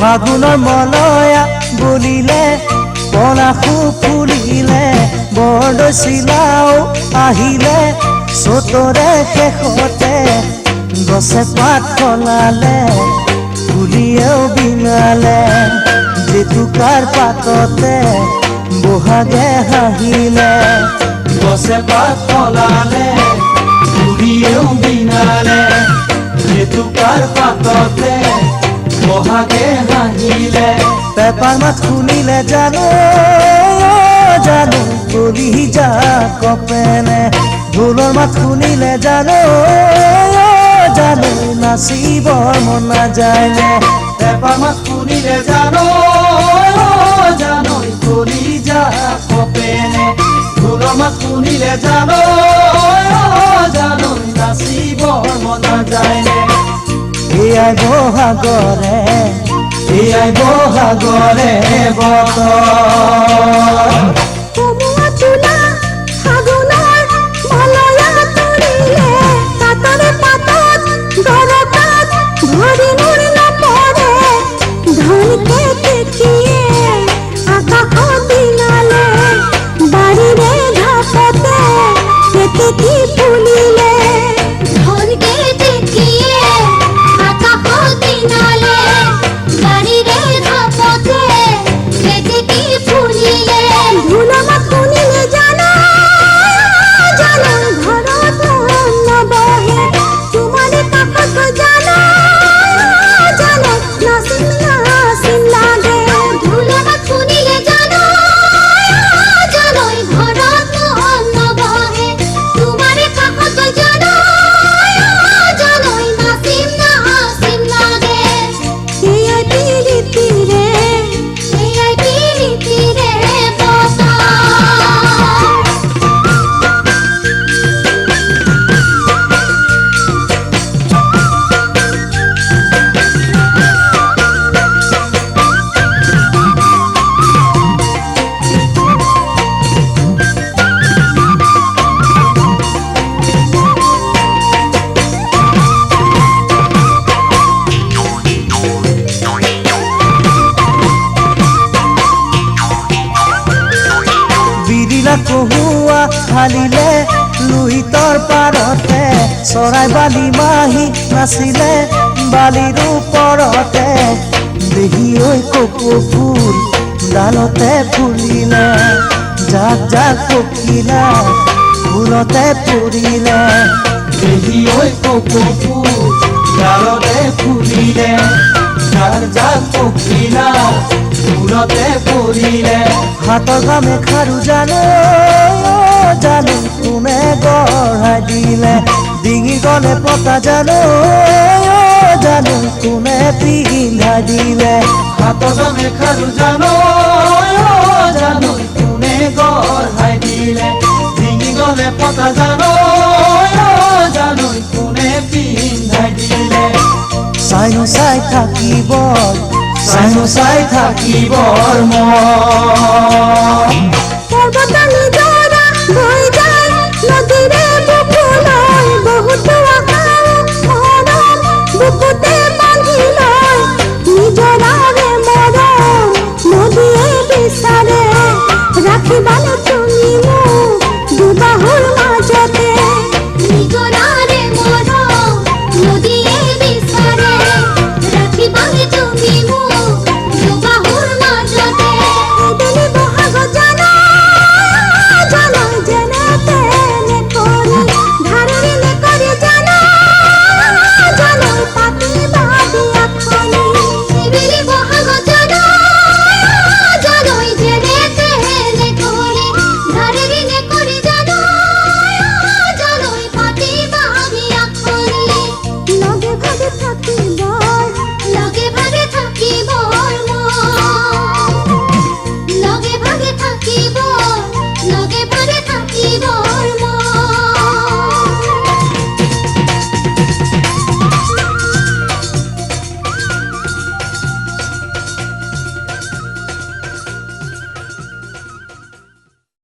ফাগুনৰ মলয়া বলিলে পলাশু ফুলিলে বৰদৈচিলাও আহিলে চতৰে শেষতে গছে পাত সলালে ফুলিয়েও বিঙালে জেতুকাৰ পাততে বহাগে হাঁহিলে গছে পাত সলালে ফুলিয়েও বিঙালে জেতুকাৰ পাততে বহাগে হাঁহিলে পেপাৰ মাত শুনিলে জানো জানো কলি যা কপেনে ঢোলৰ মাত শুনিলে জানো জানো নাচিবৰ মন নাযায়নে পেপাৰ মাত শুনিলে জানো জানো কলি যা কপেনে ঢোলৰ মাত শুনিলে জানো জানো নাচিবৰ মন নাযায়নে এয়াই বহাগৰে এয়াই বহাগৰে বতৰ কমুৱা তোলা ফাগুনৰ মলয়া তৰিলে তাতৰে পাতত গৰকাত ধৰি মোৰ নপৰে ধনকে দেখিয়ে আকাশত বিঙালে বাৰীৰে ঘাপতে কেতেকী ফুলিলে ধনকে দেখিয়ে আকাশত বিঙালে বাৰীৰে ঘাপতে কেতেকী ফুলিলে ধুলমা শুনিলে জানো জানো ঘৰত নবহে তোমাৰে কাষত জানো জানো নাচিম নাচিম লাগে ধুলমা শুনিলে জানো জানো ঘৰত নবহে তোমাৰে কাষত জানো জানো নাচিম নাচিম লাগে এয়াই পিৰিতিৰে বতৰ বিৰিলা কহুৱা হালিলে লুহিতৰ পাৰতে চৰাই বালি মাহি নাচিলে বালিৰ ওপৰতে দেহি ঐ কপৌ ফুল ডালতে ফুলিলে জাক জাক পখিলা ফুলতে পৰিলে দেহি ঐ কপৌ ফুল ডালতে ফুলিলে জাক জাক পখিলা ফুলতে পৰিলে হাতৰ কামে খাৰু জানো জানো কোনে গঢ়াই দিলে ডিঙি গলে পতা জানো জানো কোনে পিন্ধাই দিলে হাতত মেখাৰু জানো জানো কোনে গঢ়াই দিলে ডিঙি গলে পতা জানো জানো কোনে পিন্ধাই দিলে চাইনো চাই থাকিবৰ চাইনো চাই থাকিবৰ মন পৰ্বত নিজৰা বৈ যায় নদীৰে